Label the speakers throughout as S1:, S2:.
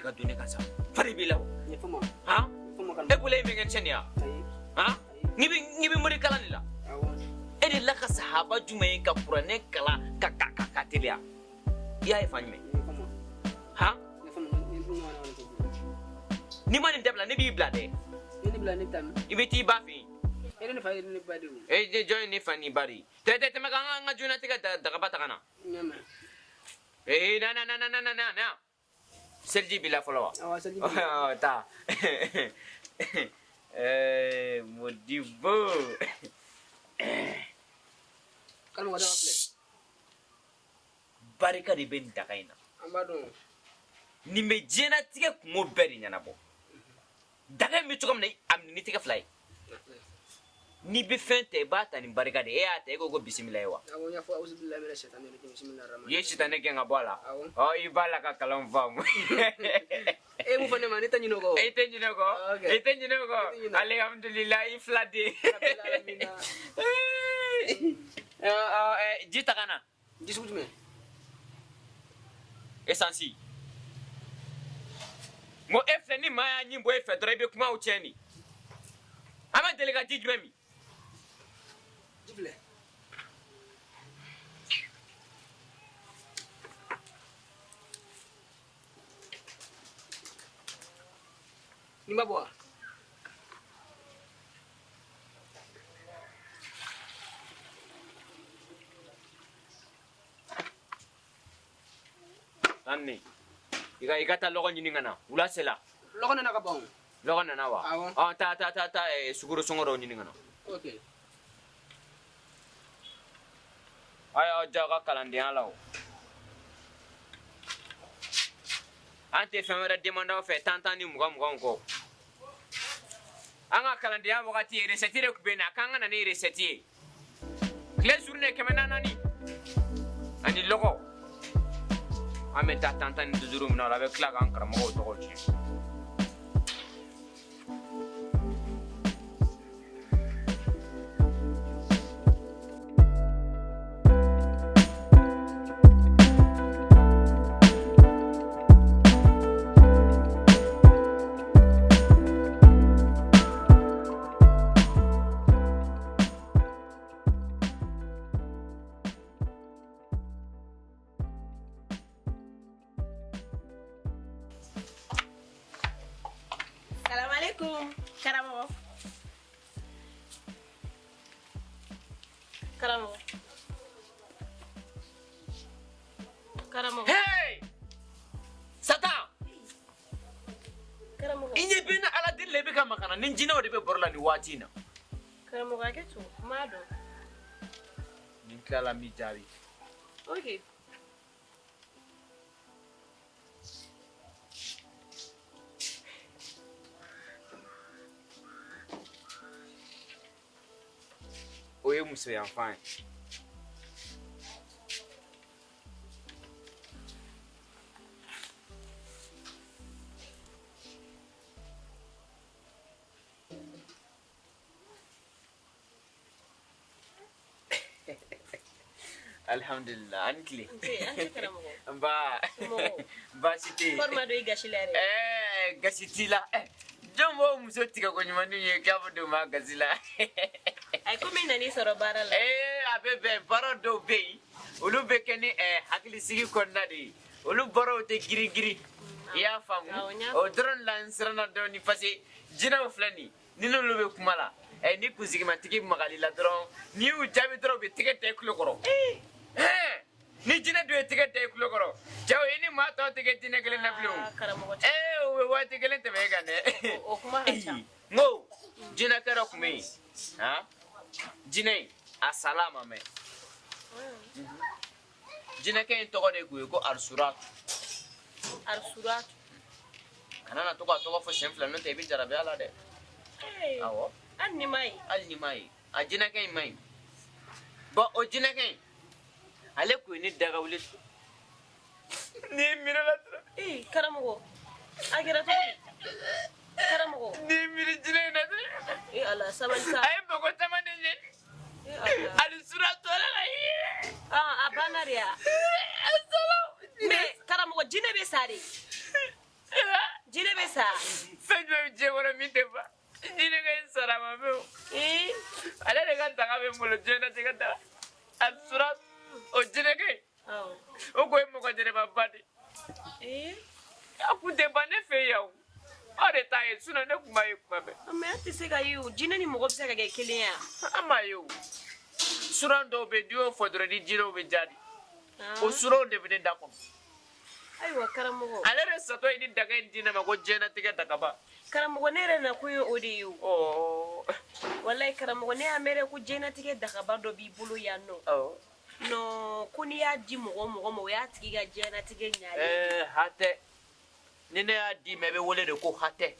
S1: ka doni ka sa fari bila
S2: ni fuma
S1: ha
S2: fuma kan
S1: e bule mi ngen chenia ha ngibi muri kala ni la
S2: awon
S1: e de la ka sahaba jume ka qur'ane kala ka telia ya e fanyme
S2: fuma
S1: ha
S2: ni fuma
S1: ni mani debla ni bibla de
S2: ni bla ni tam
S1: ibiti bafi
S2: ni fa ni badi
S1: e je join ni fani bari tete te maga nga djinatika daga batakana
S2: nyama
S1: na selji bila follow
S2: awa selji
S1: ta modibo
S2: kan mo da play
S1: barika di ben dakaina
S2: ambado
S1: ni me djinatika mo beri nyana bo daga mi tukam ne am ni tika fly ni be fente bata ni barika de ya ta go bismillah wa
S2: awon ya fa auzu billahi minash shaitani rajim bismillahir rahmanir
S1: ye shitane ke ngabola
S2: Awon.
S1: ibala ka kalam fam
S2: mu fane ma ni tanino ko
S1: etenjino ko alhamdulillah iflade jita kana
S2: disutme
S1: essensi mo efle ni ma nyimbo efe drebe kuma ucheni ama delega jijmemi
S2: jifle ni mabwa
S1: anni iga ta logo nyini ngana ula sela
S2: lokona na kabong
S1: logo na wa
S2: Awon.
S1: ta suguru songoro nyini ngana
S2: okay
S1: aya jaga kalandi alaw ante femera demanda fe tantani mugam ko anga kalandi ya wakati resetire kubena kanga na ni resetie kle journée kemena nani ani logo ame ta tantani toujours mna la avec la Karamoko to chi
S3: Karamoko.
S1: hey sata
S3: Karamoko.
S1: inye bina ala dille be kama kana ninjina wode be borla ni watina
S3: Karamoko aketu. Mado.
S1: ninkala mi jabi
S3: Okay.
S1: oye muso ya fine alhamdulillah ankli
S3: Ante Karamoko.
S1: ba siti
S3: Forma do igashilere.
S1: gasitila jombo muso tiga ko nyumani ye kabo do magazila
S3: Ay ko men nani soro bara la.
S1: abebe baro do be ulu be keni hakili sigi konna di ulu baro te giri ya famu o dron lansrana do ni fasi jina flani nino lu be kumala ni kuzigi matiki magali la dron ni u jabi dron be tikete kulokoro ni jina do tikete kulokoro jaw ini ma to tikete ne kele na blu
S3: Karamoko.
S1: we wa tikele te be gane
S3: O kuma hacha.
S1: no jina kara kumi ha jina asalama me jina ke to de ko arsurat
S3: Arsurat.
S1: kanana to ko fo semfla no te bi jarabe ala de awo
S3: Anni mai.
S1: alni mai ajina ke mai bo o jina ke ale ko ni daga wuli ni mira la
S3: Karamoko. Agira to. Karamoko.
S1: ni mira jina na
S3: Ala sabalsa.
S1: ay ba ko tamane ni arsurat wala
S3: Abanaria. Me Karamoko jine be sari.
S1: je wala min te ba jine ga sara ma me ala de ga daga be mo jena te ga daga al surat o jine ga o ko mo ko jere ba badi aku de ba ne fe yaw ore ta e suna ne kuma yi kuma be
S3: mais ati se ga yu jine ni mo ko se ga ke kelen ya
S1: ama yo suran do be dio fodre di jiro be jadi o suro de be da ko
S3: aywa karamogo
S1: ale re sato idi daga indina ma ko jena tiga daga ba
S3: karamogo ne re na ku yo odiyu wallahi karamogo ne amere ku jena tiga daga ba do bi bulu ya no no kuni ya di mo ya tiga jena tiga nyaale
S1: hate nene ya di mebe wole de ko hate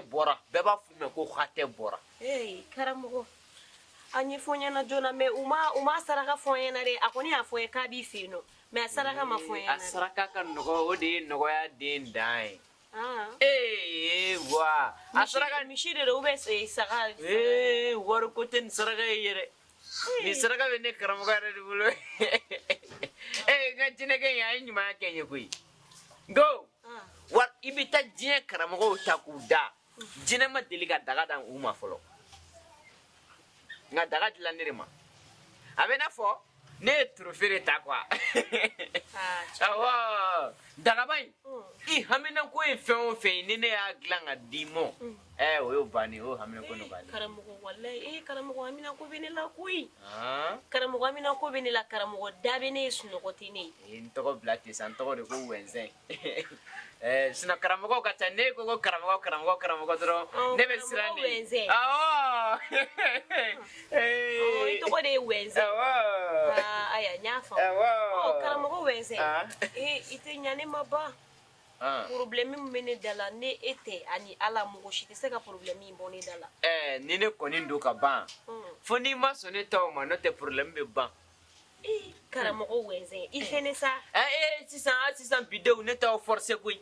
S1: bora beba fu me ko hate bora
S3: karamogo anyi fonya na jona me uma saraka fonya na re akoni afoye ka bi fino me saraka ma fonya na
S1: saraka kan nogo odi nogo ya din dai wa asaraka
S3: mishire de ube saka
S1: war ko ten saraka yere ni saraka be ne karam ga re bulo ga jine ga ya nyuma kenye kui go war ibita jine karam go takuda jine ma deliga daga dan uma folo nga daga dilanirima abena fo ne trofere ta kwa awa daga bay I hamina ko e fe ni ne ya glanga dimo o yo bani o hamina ko no bani
S3: karamugo wallahi karamugo hamina ko bene la kuyi karamugo hamina ko bene la karamugo dabe ne suno ko tini
S1: into ko blati santo de ko winzin sina karamugo ka tane ko karamugo dro ne be sirani
S3: ito ko de winzin aya nyafa karamugo winzin ite nyane maba problème mene dala ne ete ani ala mugo shite seka problème mboni dala
S1: ni ne koni ndo ka ban foni ma sone taw ma no te problème be ban
S3: karamogo wenze ifene sa
S1: sisan bideu ne taw forcer koy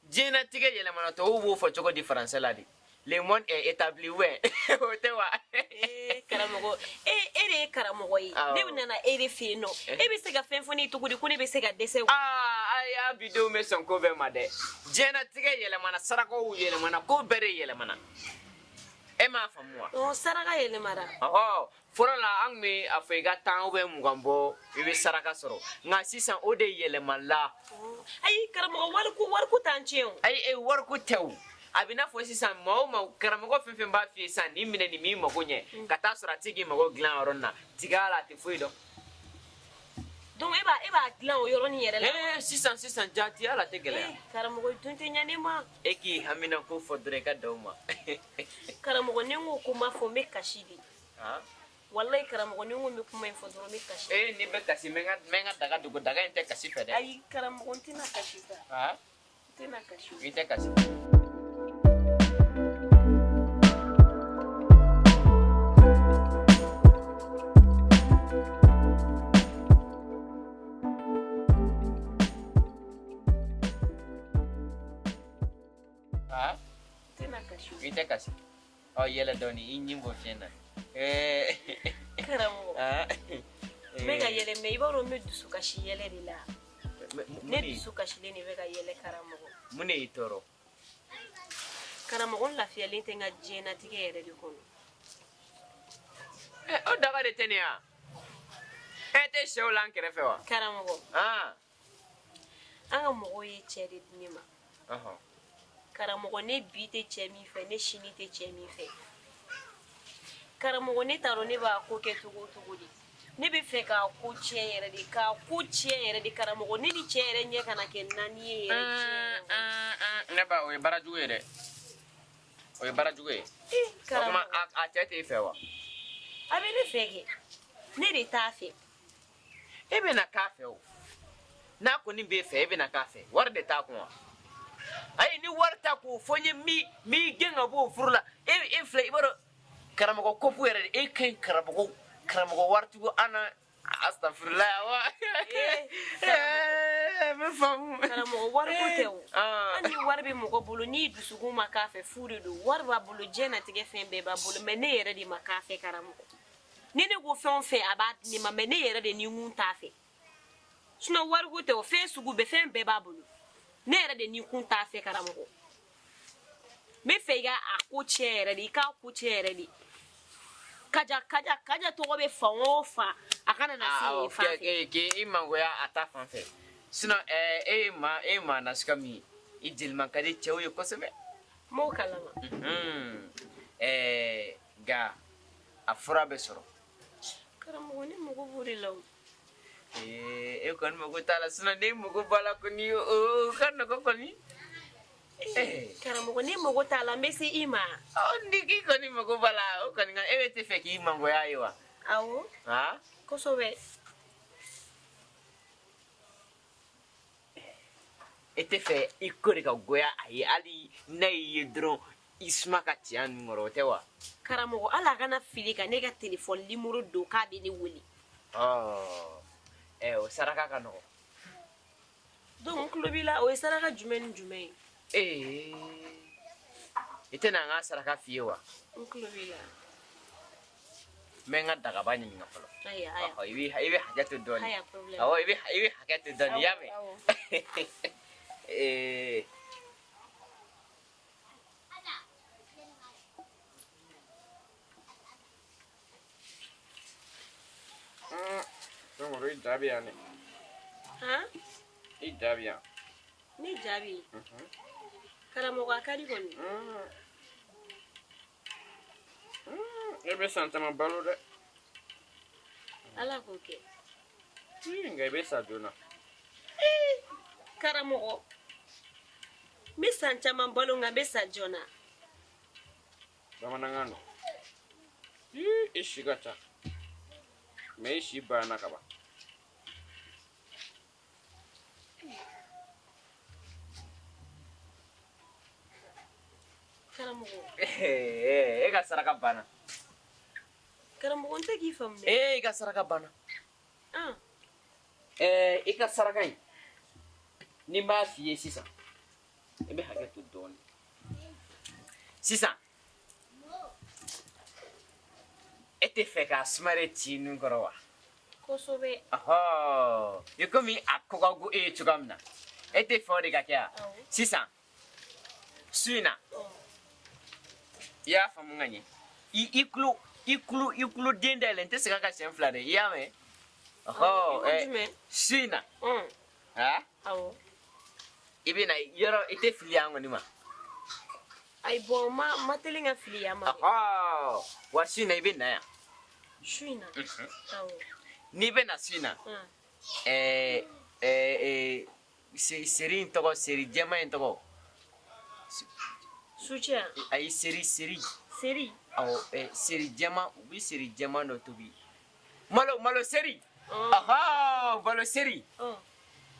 S1: djinatikai yele mana to wo fo choko di français la di le monde est établi ouais otewa
S3: karamogo ere karamogo yi de nana ere fino be se ga fen foni to gudi kuni be se ga dese
S1: ya bideu me son ko be made djinatikai yele mana sarako yele mana ko bere yele mana ma famwa
S3: saraka yele mara
S1: fora la angme afega tan be mugambo ibe saraka soro nga sisan ode yele mala
S3: karamogo warku tancheo
S1: warku tew abina fo sisan ma karamogo fefe ba fi san ni mine ni mi mako nye kata sora tigi mako glan oronna tigala ti fuido
S3: donc eba glan o yoroni yere la
S1: sisan jati ala tegele
S3: karamogo tunte nyane ma
S1: eki hamina ko fodre ka dawma
S3: karamogo nengo kuma fo me kashidi wallahi karamogo nengo me kuma fodro me kashidi
S1: ni be kasi menga daga dugo daga inte kasi fede
S3: ay karamogo tina kashida tina kashida
S1: inte kasi ite kasi yela doni inyimbo fena
S3: karamogo mega yele me ibaro me dusu kashi yele rila ne dusu kashi le ni mega yele karamogo
S1: mune itoro
S3: karamogo la fiale tenga jena tike yere di kono
S1: o daga de tenia ete sholan kerefe wa
S3: karamogo anga mogo ye chere dinima karamogo ne bi te chemi fe ne shini te chemi fe karamogo ne taro ne ba ko ke tugo di ne be fe ka ku chere di karamogo ne ni chere nye kana ke nani yere
S1: ne ba o baraju yere karamogo a tete fe wa
S3: abe ne fege ne de ta fe
S1: ebe na kafe o na ko ni be fe ebe na kafe war de ta ko ni warta ko fonye mi genga bo furla fle ibaro karamogo kopu yere kan karamogo wartu ana astaghfirullah wa me famu
S3: karamogo war ko tew ani warbe mo ko bulu ni dusugu makafe furidu warba bulu jena tige fembe ba bulu mene yere di makafe karamogo ni ne go fe abat ni ma mene yere de ni ngunta fe sino war ko tew fe sugu be fembe ba bulu ne yere de ni kunta fe karamogo be feiga akuchere di ka kuchere di kaja to be fa akana na si fa
S1: ke imango ya ata fanfe sino ma na skami idil man kadi chew yo kosebe
S3: mo kalama
S1: ga afura be soro
S3: Karamoko ni mo go vuri law
S1: kon mo go tala sino ne mo go bala ko ni o kan ko ko ni
S3: Karamoko ni mo go tala mesi ima
S1: ndiki ko ni mo go bala o kan nga te feki imango ya yiwa
S3: awo
S1: ha
S3: ko sobe
S1: ete fe ikori ka goya ayi ali nay dron isma ka tian numero tewa
S3: Karamoko ala kana fili ka ne ka telephone limuru do ka be ni wuli
S1: o saraka ka no
S3: donc klobila o saraka jumen
S1: ite na nga saraka fiwa
S3: klobila
S1: menga daga bani nga folo
S3: aya
S1: ibi hajatu doni
S3: aya problem
S1: ibi hajatu doni yame Don't worry, Jabian.
S3: Ha?
S1: Jabian.
S3: Ni jabi. Karamoko akari koni.
S1: Ebe santa ma balo de.
S3: Ala ko ke.
S1: Ngai be sa dona.
S3: Karamoko. Mi sancha mambolo nga besa jona.
S1: Bamanangano. Ishigata. Me shi bana kaba.
S3: Karamoko.
S1: Ega saraka bana.
S3: Karamoko nte ki famne.
S1: Ega saraka bana. Ega saraka yi. Ni ma fiye sisa. Ebe haketu doni. Sisa. Ete feka smare tinu ngorowa.
S3: Kosobe.
S1: Yukomi akogagu chugamna. Ete fori ga kya. Sisa. Suina. Ya famunganye. Iklu denda lente sika ka semflare. Ya me. Suina. Ha?
S3: Awo.
S1: Ibina yoro ite filiango ni ma.
S3: Ay bon ma telinga filia ma.
S1: Wa suina ibina ya.
S3: Suina. Awo.
S1: Ni bena suina. Seri intoko seri jema intoko.
S3: Sucia.
S1: Ay seri.
S3: Seri.
S1: Seri jema ubi seri jema no tubi. Malo seri. Malo seri.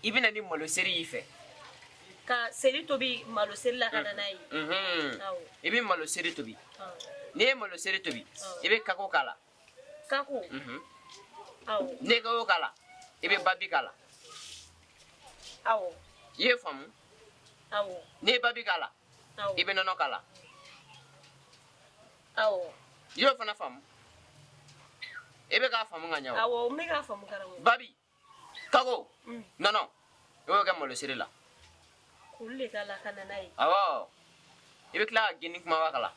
S1: Ibina ni malo seri ife.
S3: Ka seri tobi malo seri la kana nai.
S1: Ibi malo seri tobi. Ne malo seri tobi. Ibe kako kala.
S3: Kako. Awo.
S1: Ne kako kala. Ibe babi kala.
S3: Awo.
S1: Ye famu.
S3: Awo.
S1: Ne babi kala.
S3: Awo.
S1: Ibe nono kala.
S3: Awo.
S1: Yo fana famu. Ibe ka famu nganya.
S3: Awo me ka famu Karamoko.
S1: Babi. Kako. Nono. Yo ga malo seri la.
S3: Kulle kala kana nai.
S1: Awo. Ibe kla gini kuma wakala.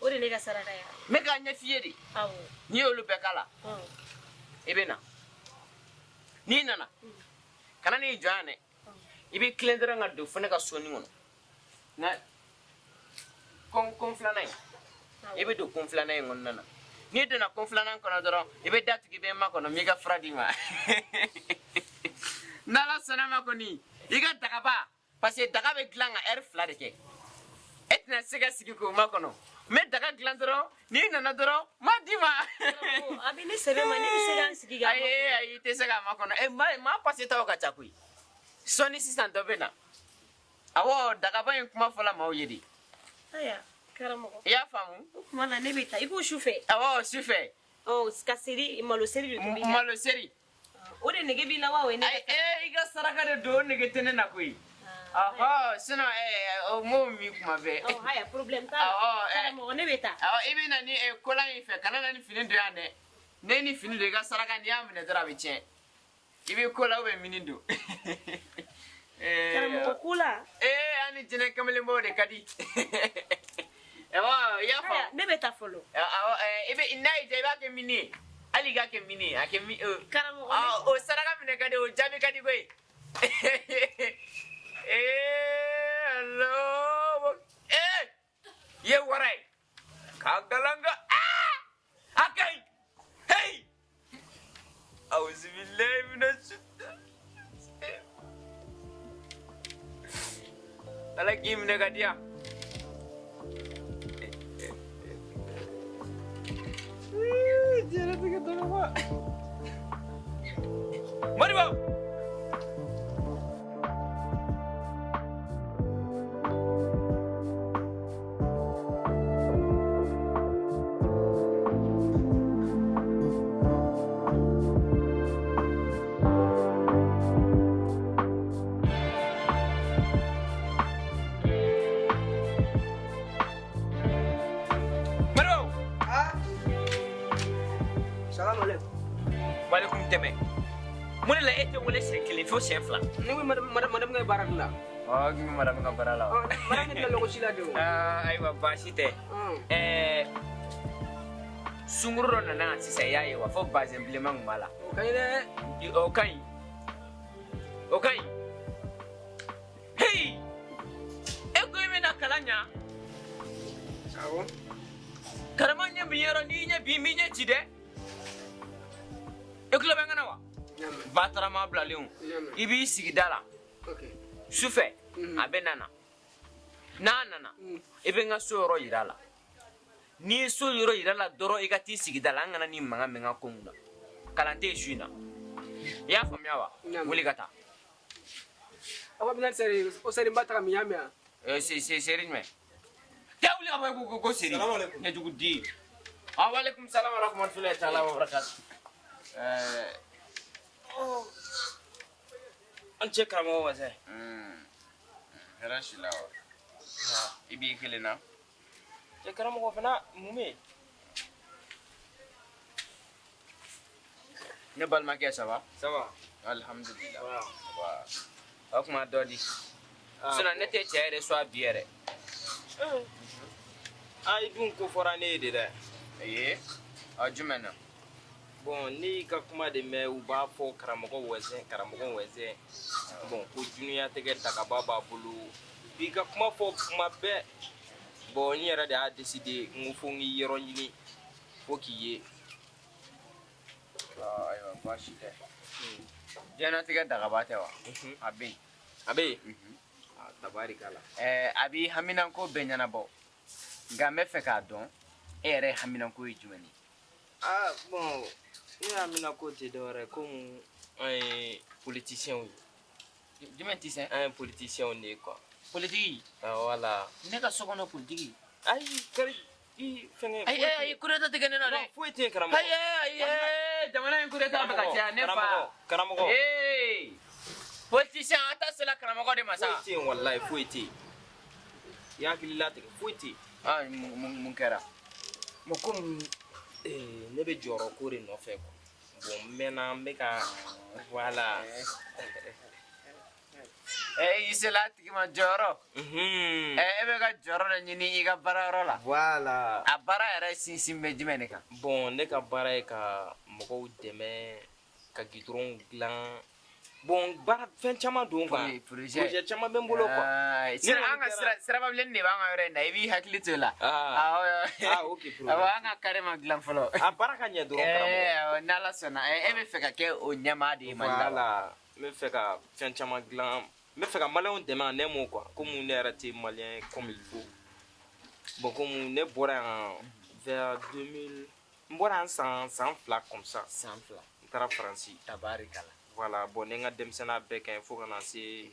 S3: Ore ne ka saraka ya.
S1: Me ka nya fieri.
S3: Awo.
S1: Ni olu be kala. Ibe na. Ni nana. Kana ni joane. Ibe klendera nga do fone ka soni ngono. Na konflana. Ibe do konflana ngono nana. Ni do na konflana kono doro. Ibe datu ki be ma kono mi ga fradima. Nala sona ma koni. Iga daga ba. Parce daga be glanga air flade ke. Etna siga sigi ko ma kono. Me daga glandro ni nana doro ma dima.
S3: Abi ne sebe ma ni siga sigi ga.
S1: Ai te siga ma kono. Ma passe taw ka chakui. Soni sisan do bena. Awo daga ba kuma fola ma oyedi.
S3: Aya Karamoko.
S1: Ya famu.
S3: Mala ne beta iko shufe.
S1: Awo shufe.
S3: Ska seri malo seri do bi.
S1: Malo seri.
S3: Ore nege bi lawa we ne.
S1: Iga saraka de do nege tene na kui. Sino mo mi kuma be.
S3: Haya problem ta. Karamoko ne beta.
S1: Ibe na ni kola ife kana na ni fini do ane. Ne ni fini do iga saraka ni amne dra be chen. Ibe kola we mini do.
S3: Karamoko kula.
S1: Ani jina kamele mo de kadi. Ewa, ya fa.
S3: Ne beta follow.
S1: Ebe inai je ba ke mini. Ali ga ke mini, ake mi
S3: Karamoko.
S1: O saraka mine kadi o jabi kadi boy. Hello. Ye warai. Kagalanga. Akai. Hey. Auzu billahi minash Ala game ne gadia. Jangan tiga tolong pak. Mari bang. Waalaikum teme. Mun la ete wala sekele fo sefla.
S2: Ni madam ngay barak la.
S1: Oh, gimi madam nga barala.
S2: Madam ni la ko sila de.
S1: Aywa basite. Sunguro na na sisa yaye wa fo bazemblement mala.
S2: Kayne.
S1: Okay. Hey. Ego imena kalanya.
S2: Sawo.
S1: Karamanya biyero ni nya biminya chide. Ekula bangana wa. Batara ma blalion. Ibi sigidala.
S2: Okay.
S1: Sufe. Abenana. Nana. Ibe nga soro yirala. Ni so yoro yirala doro igati sigidala ngana ni manga menga konguna. Kalante juina. Ya famya wa. Wuli gata.
S2: Awa bina seri o seri batara miyamya.
S1: Seri me. Ya wuli aba go seri.
S2: Assalamu alaikum.
S1: Ne jugudi. Wa alaikum salam wa rahmatullahi ta'ala wa barakatuh.
S4: An ce Karamoko wa sai.
S1: Rashilawa. Ibi kelena.
S4: Ce Karamoko fana mume.
S1: Ne balma ke ça va?
S4: Ça va.
S1: Alhamdulillah.
S4: Wow.
S1: Akuma dodi. Suna nete chere so abiere.
S4: Ai dun ko fora ne de da.
S1: Ajumena.
S4: Bon, ni ka kuma de me u ba fo Karamoko wese. Bon, ko dunia tege daka baba bulu. Bi ka kuma fo kuma be. Bon, ni era de a décider ngufo ngi yero nyini fo kiye.
S1: Aywa bashite. Jana tege daka batewa. Abi.
S4: Tabarikala.
S1: Abi haminan ko benyana bo. Nga me fe ka don. Ere haminan ko ijumeni.
S4: Bon, ni amina ko te dore comme un politicien.
S1: Dimenticien?
S4: Un politicien ne quoi.
S1: Politique.
S4: Voilà.
S1: Ne ka sokono politique.
S4: Ay, kari i fenge.
S1: Ay, kureta tege nena
S4: Non,
S1: de.
S4: faut être Karamoko.
S1: Ay, jamana kureta bakacha ne fa.
S4: Karamoko.
S1: Politicien ata sela Karamoko de masa.
S4: Faut être wallahi, faut être. Ya kilila te, faut être.
S1: Mun kera.
S4: Mo comme ne be joro ko re no fe ko. Bon, maintenant me ka voilà.
S1: Isela tigi ma joro. Ebe ka joro na nyini iga bara rola.
S4: Voilà.
S1: A bara era sinsimbe jimene ka.
S4: Bon, ne ka bara e ka moko deme ka gidron glan. Bon, bara fen chama don ka. Projet chama ben bolo ko.
S1: Sira anga sira bablen ne ba nga yore nda ibi hakli tola.
S4: Okay,
S1: anga kare ma glan folo.
S4: Bara ka nya dron Karamoko.
S1: Nala sona ebe feka ke o nyama di manda.
S4: Voilà. Me fe ka fen chama glan. Me fe ka malon deme ne mo quoi. Comme on est raté malien comme il faut. Bon, comme on est bora vers 2000 bora 100 flac comme ça.
S1: 100 flac.
S4: Tara France.
S1: Tabarikala.
S4: Voilà, bon, nenga demsena be kan fo kana se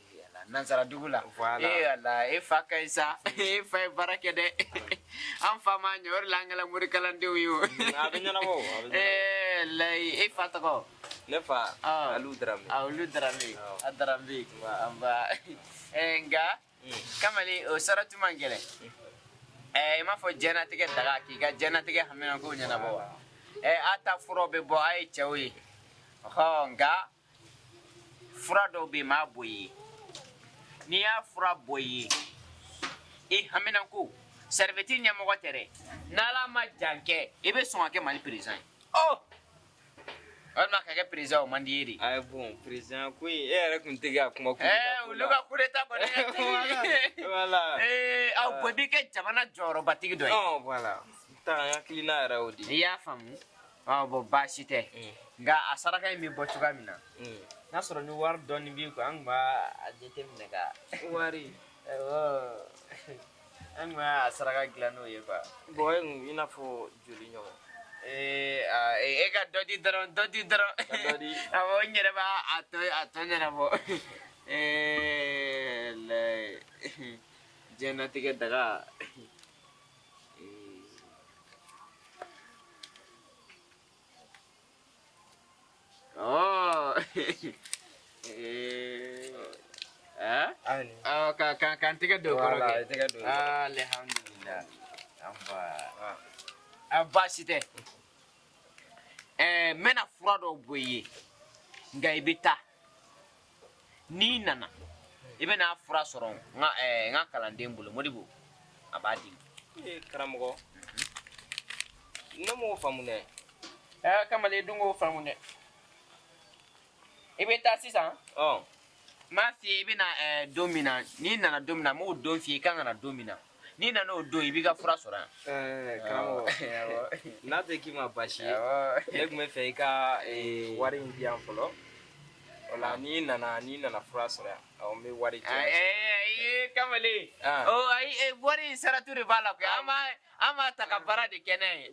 S1: Nansara dugula.
S4: Voilà.
S1: Allah, fa kaisa, fa barake de. Am fa ma nyor langala muri kalande wiyo.
S4: Abenya na bo.
S1: Lay fa tako.
S4: Ne fa alu drame.
S1: Alu drame. Adrambe amba. Enga kamali o saratu mangele. Ma fo djinatikai daga ki ga djinatikai hamina ko nyana bo. Ata furo be bo ay chawi. Nga fura dɔw bɛ yen m'a boyi n'i y'a fura bɔ i ye i hamina ko serviette ɲɛmɔgɔ tɛ dɛ n'ala ma jan kɛ i bɛ sɔn ka kɛ Mali président ye walima ka kɛ président o man di ye de.
S4: Ayi bon président ko in e yɛrɛ kun tɛ ka kuma
S1: olu ka coup d'état kɔni
S4: voilà
S1: aw bɛɛ b'i kɛ jamana jɔyɔrɔbatigi dɔ ye.
S4: Voilà taa hakilina yɛrɛ o de
S1: i y'a faamu bon baasi tɛ nka a saraka in bɛ bɔ cogoya min na n'a sɔrɔ ni wari dɔɔni b'i kun an tun b'a jateminɛ ka
S4: wari
S1: an tun b'a saraka dilan n'o ye quoi.
S4: bon e kun i n'a fɔ joli ɲɔgɔn
S1: e ka dɔ di dɔrɔn awɔ n yɛrɛ b'a tɔ ɲɛnabɔ djinatikai daka kan tigɛ don kɔrɔ kɛ alhamdulillah baasi tɛ n bɛna fura dɔw bɔ i ye nka i bɛ taa n'i nana i bɛna fura sɔrɔ n ka kalanden bolo Modibo a b'a di
S4: karamɔgɔ ne m'o faamu dɛ
S1: kamalen dun k'o faamu dɛ i bɛ taa sisan n m'a f'i ye i bɛna don min na n'i nana don min na n m'o don f'i ye i kan ka na don min na n'i nana o don i b'i ka fura sɔrɔ yan.
S4: Karamɔgɔ n'a tɛ k'i ma baasi ye ne tun bɛ fɛ i ka wari in di yan fɔlɔ o la n'i nana fura sɔrɔ yan n bɛ wari di yan.
S1: kamalen ayi wari in saratu de b'a la koyi an m'a ta ka baara de kɛ n'a ye.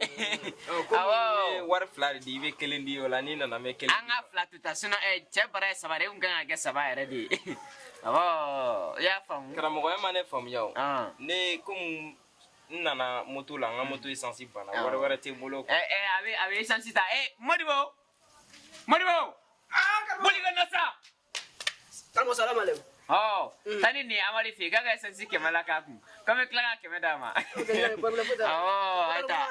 S4: komi ne wari 2 de di i bɛ 1 di o la n'i nana n bɛ 1 di.
S1: an ka 2 to ta sinon cɛ bara ye 3 de e kun kan ka kɛ 3 yɛrɛ de ye. i y'a faamu.
S4: karamɔgɔ e ma ne faamuya o ne komi n nana moto la n ka moto essence banna wari wɛrɛ tɛ n bolo.
S1: a bɛ essence ta Modibo boli ka na sa.
S2: karamɔgɔ salamu aleykum.
S1: tani ni amari fɛ k'a ka essence 100 la k'a kun k'an bɛ tila ka 100 d'a ma. ayi ta.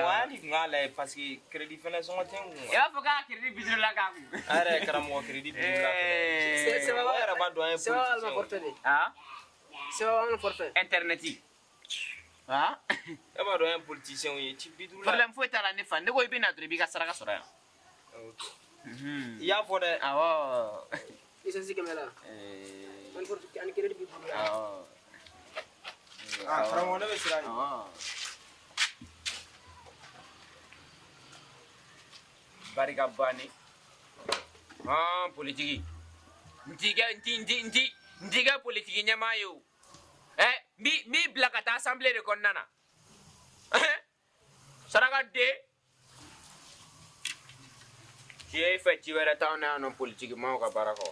S4: hali kun k'a lajɛ parce que crédit fɛnɛ sɔngɔ tɛ n kun.
S1: i b'a fɔ k'a crédit 50 la k'a kun.
S4: a yɛrɛ karamɔgɔ crédit 50 la fɛnɛ. o yɛrɛ b'a dɔn an ye politicien ye.
S1: internet.
S4: e b'a dɔn an ye politicien ye ci 50 la.
S1: problème foyi t'a la ne fa ne ko i bɛ na dɔrɔn i b'i ka saraka sɔrɔ yan.
S4: i y'a fɔ dɛ.
S1: awɔ.
S2: essence 100 la. ani crédit 50 la.
S4: karamɔgɔ ne bɛ siran ɲɛ.
S1: barika banni politiki n t'i kɛ politiki ɲɛmaa ye o n b'i bila ka taa assemblée de kɔnɔna na saraka den ci ye i fɛ ci wɛrɛ t'anw na yan nɔ politiki maaw ka baara kɔ.